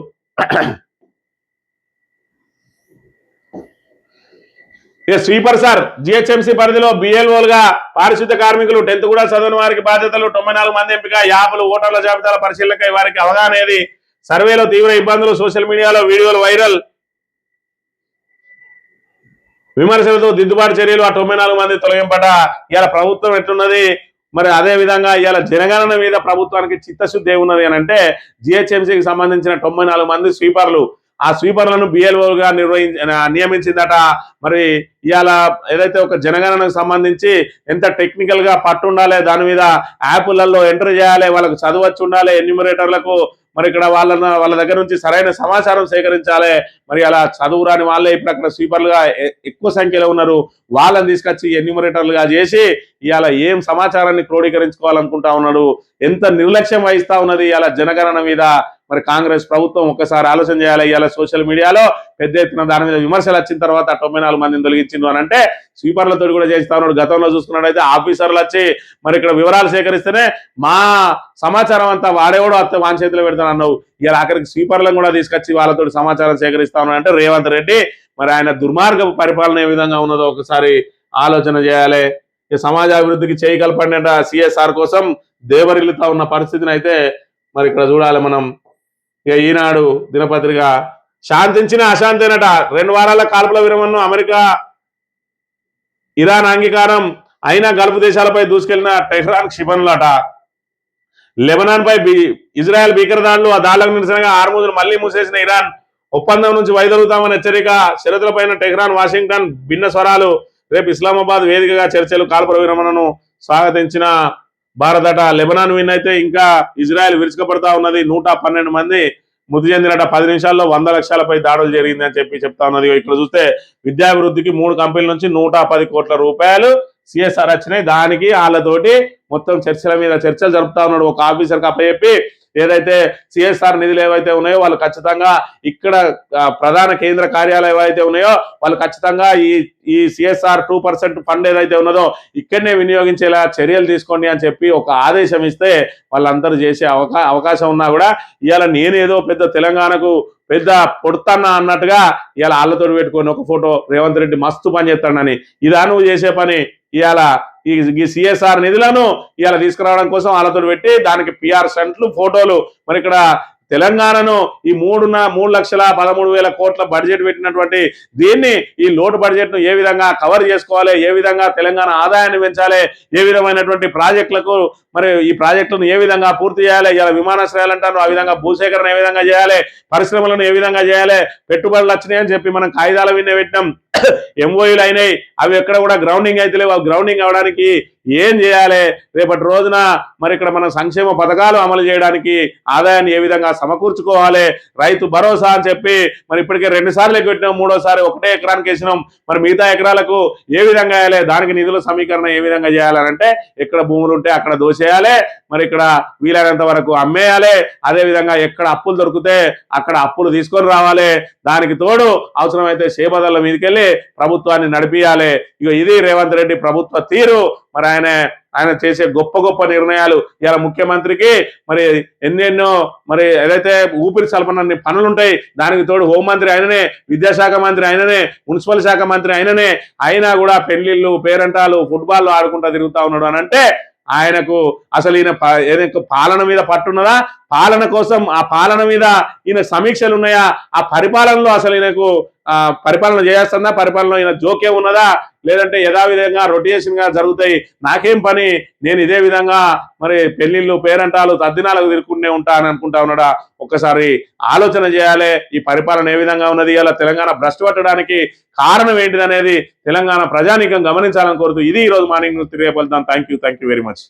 స్వీపర్ సార్ జిహెచ్ఎంసీ పరిధిలో బిఎల్ఓలుగా పారిశుద్ధ్య కార్మికులు 10th కూడా చదవని వారికి బాధ్యతలు 94 మంది ఎంపిక, యాప్లు ఓటర్ల జాబితాల పరిశీలనకై వారికి అవగాహన ఏది? సర్వేలో తీవ్ర ఇబ్బందులు, సోషల్ మీడియాలో వీడియోలు వైరల్, విమర్శలతో దిద్దుబాటు చర్యలు, ఆ 94 మంది తొలగింపట. ఇవాళ ప్రభుత్వం ఎట్లున్నది? మరి అదే విధంగా ఇవాళ జనగణన మీద ప్రభుత్వానికి చిత్తశుద్ధి ఏమున్నది అని అంటే జిహెచ్ఎంసీకి సంబంధించిన 94 మంది స్వీపర్లు, ఆ స్వీపర్లను బిఎల్ఓగా నియమించిందట. మరి ఇవాళ ఏదైతే ఒక జనగణనకు సంబంధించి ఎంత టెక్నికల్ గా పట్టు ఉండాలి, దాని మీద యాప్లలో ఎంటర్ చేయాలి, వాళ్ళకు చదవచ్చు ఉండాలి, ఎన్యూమరేటర్లకు మరి ఇక్కడ వాళ్ళ దగ్గర నుంచి సరైన సమాచారం సేకరించాలి. మరి అలా చదువు రాని వాళ్ళే ఇప్పుడు అక్కడ స్వీపర్లుగా ఎక్కువ సంఖ్యలో ఉన్నారు. వాళ్ళని తీసుకొచ్చి ఎన్యూమరేటర్లుగా చేసి ఇవాళ ఏం సమాచారాన్ని క్రోడీకరించుకోవాలనుకుంటా ఉన్నాడు? ఎంత నిర్లక్ష్యం వహిస్తా ఉన్నది ఇవాళ జనగణన మీద. మరి కాంగ్రెస్ ప్రభుత్వం ఒక్కసారి ఆలోచన చేయాలి. ఇవాళ సోషల్ మీడియాలో పెద్ద ఎత్తున దాని మీద విమర్శలు వచ్చిన తర్వాత 94 మందిని తొలగించిండు అని అంటే స్వీపర్లతో కూడా చేస్తా ఉన్నాడు. గతంలో చూసుకున్నట్టయితే ఆఫీసర్లు వచ్చి మరి ఇక్కడ వివరాలు సేకరిస్తేనే మా సమాచారం అంతా వాడేవాడు అత్త వాని చేతిలో పెడతాను అన్నావు. ఇలా ఆఖరికి స్వీపర్లను కూడా తీసుకొచ్చి వాళ్ళతో సమాచారం సేకరిస్తా ఉన్నాడు అంటే రేవంత్ రెడ్డి మరి ఆయన దుర్మార్గ పరిపాలన ఏ విధంగా ఉన్నదో ఒకసారి ఆలోచన చేయాలి. సమాజ అభివృద్ధికి చేయగలపడినట సిఎస్ఆర్ కోసం దేవరిల్లుతా ఉన్న పరిస్థితిని అయితే మరి ఇక్కడ చూడాలి మనం. ఇక ఈనాడు దినపత్రిక శాంతించిన అశాంతినట 2 వారాల కాల్పుల విరమణను అమెరికా ఇరాన్ అంగీకారం అయినా గల్ఫ్ దేశాలపై దూసుకెళ్లిన టెహ్రాన్ క్షిపణులట. లెబనాన్ పై ఇజ్రాయెల్ భీకరదాడులు, ఆ దాడులకు నిరసనగా హార్ముజ్ను మళ్లీ మూసేసిన ఇరాన్ ఒప్పందం నుంచి వైదొలుగుతామని హెచ్చరిక. షరతులపైన టెహ్రాన్ వాషింగ్టన్ భిన్న స్వరాలు. రేపు ఇస్లామాబాద్ వేదికగా చర్చలు, కాల్పుల విరమణను స్వాగతించిన భారత్. లెబనాన్ విన్ అయితే ఇంకా ఇజ్రాయెల్ విరుచుకపడతా ఉన్నది. 112 మంది మృతి చెందినట. 10 నిమిషాల్లో 100 లక్షలపై దాడులు జరిగింది అని చెప్తా ఉన్నది. ఇక్కడ చూస్తే విద్యాభివృద్ధికి 3 కంపెనీల నుంచి 110 కోట్ల రూపాయలు సిఎస్ఆర్ వచ్చినాయి. దానికి వాళ్ళతోటి మొత్తం చర్చల మీద చర్చలు జరుపుతా ఉన్నాడు. ఒక ఆఫీసర్కి అప్పచెప్పి ఏదైతే సిఎస్ఆర్ నిధులు ఏవైతే ఉన్నాయో వాళ్ళు ఖచ్చితంగా ఇక్కడ ప్రధాన కేంద్ర కార్యాలయం ఏవైతే ఉన్నాయో వాళ్ళు ఖచ్చితంగా ఈ సిఎస్ఆర్ 2% ఫండ్ ఏదైతే ఉన్నదో ఇక్కడనే వినియోగించేలా చర్యలు తీసుకోండి అని చెప్పి ఒక ఆదేశం ఇస్తే వాళ్ళందరూ చేసే అవకాశం ఉన్నా కూడా ఇవాళ నేనేదో పెద్ద తెలంగాణకు పెద్ద పొడుతన్న అన్నట్టుగా ఇవాళ వాళ్ళతో పెట్టుకొని ఒక ఫోటో రేవంత్ రెడ్డి మస్తు పని చేస్తాడని, ఇదా నువ్వు చేసే పని? ఇవాళ ఈ సిఎస్ఆర్ నిధులను ఇవాళ తీసుకురావడం కోసం వాళ్ళతో పెట్టి దానికి పిఆర్ స్టంట్లు, ఫోటోలు మరి ఇక్కడ తెలంగాణను ఈ 3,13,000 కోట్ల బడ్జెట్ పెట్టినటువంటి దీన్ని ఈ లోటు బడ్జెట్ ను ఏ విధంగా కవర్ చేసుకోవాలి, ఏ విధంగా తెలంగాణ ఆదాయాన్ని పెంచాలి, ఏ విధమైనటువంటి ప్రాజెక్టులకు మరి ఈ ప్రాజెక్టులను ఏ విధంగా పూర్తి చేయాలి, ఇలా విమానాశ్రయాలు అంటారు ఆ విధంగా భూసేకరణ ఏ విధంగా చేయాలి, పరిశ్రమలను ఏ విధంగా చేయాలి, పెట్టుబడులు వచ్చినాయని చెప్పి మనం కాగితాల విన్నే పెట్టినాం, ఎంఓయూలు అయినాయి, అవి ఎక్కడ కూడా గ్రౌండింగ్ అయితే లేవు. గ్రౌండింగ్ అవడానికి ఏం చేయాలి, రేపటి రోజున మరి ఇక్కడ మన సంక్షేమ పథకాలు అమలు చేయడానికి ఆదాయాన్ని ఏ విధంగా సమకూర్చుకోవాలి, రైతు భరోసా అని చెప్పి మరి ఇప్పటికే 2 సార్లు ఎక్కిపెట్టినాం, 3వ సారి 1 ఎకరానికి వేసినాం, మరి మిగతా ఎకరాలకు ఏ విధంగా వేయాలి, దానికి నిధుల సమీకరణ ఏ విధంగా చేయాలంటే ఎక్కడ భూములు ఉంటే అక్కడ దోసేయాలి, మరి ఇక్కడ వీలైనంత వరకు అమ్మేయాలి, అదేవిధంగా ఎక్కడ అప్పులు దొరికితే అక్కడ అప్పులు తీసుకొని రావాలి, దానికి తోడు అవసరమైతే చేబదళ్ళ మీదకెళ్ళి ప్రభుత్వాన్ని నడిపియాలి. ఇక ఇది రేవంత్ రెడ్డి ప్రభుత్వ తీరు. మరి ఆయన చేసే గొప్ప గొప్ప నిర్ణయాలు. ఇలా ముఖ్యమంత్రికి మరి ఎన్నెన్నో మరి ఏదైతే ఊపిరి సల్పనన్ని పనులుంటాయి, దానికి తోడు హోంమంత్రి ఆయననే, విద్యాశాఖ మంత్రి ఆయననే, మున్సిపల్ శాఖ మంత్రి ఆయననే, అయినా కూడా పెళ్లిళ్ళు పేరంటాలు ఫుట్బాల్ ఆడుకుంటా తిరుగుతా ఉన్నాడు అని అంటే ఆయనకు అసలు ఈయన ఏదైతే పాలన మీద పట్టున్నదా, పాలన కోసం ఆ పాలన మీద ఈయన సమీక్షలు ఉన్నాయా, ఆ పరిపాలనలో అసలు ఈయనకు పరిపాలన చేస్తుందా, పరిపాలన ఈయన జోక్యం ఉన్నదా, లేదంటే యథావిధంగా రొటేషన్ గా జరుగుతాయి, నాకేం పని, నేను ఇదే విధంగా మరి పెళ్లిళ్ళు పేరంటాలు తద్దినాలకు తిరుగుకుంటూనే ఉంటా అని అనుకుంటా ఉన్నాడా? ఒక్కసారి ఆలోచన చేయాలి. ఈ పరిపాలన ఏ విధంగా ఉన్నది, ఇలా తెలంగాణ భ్రష్టు పట్టడానికి కారణం ఏంటిదనేది తెలంగాణ ప్రజానీకం గమనించాలని కోరుతూ ఇది ఈ రోజు మార్నింగ్ న్యూస్ తెలియపలుతాను. Thank you very much.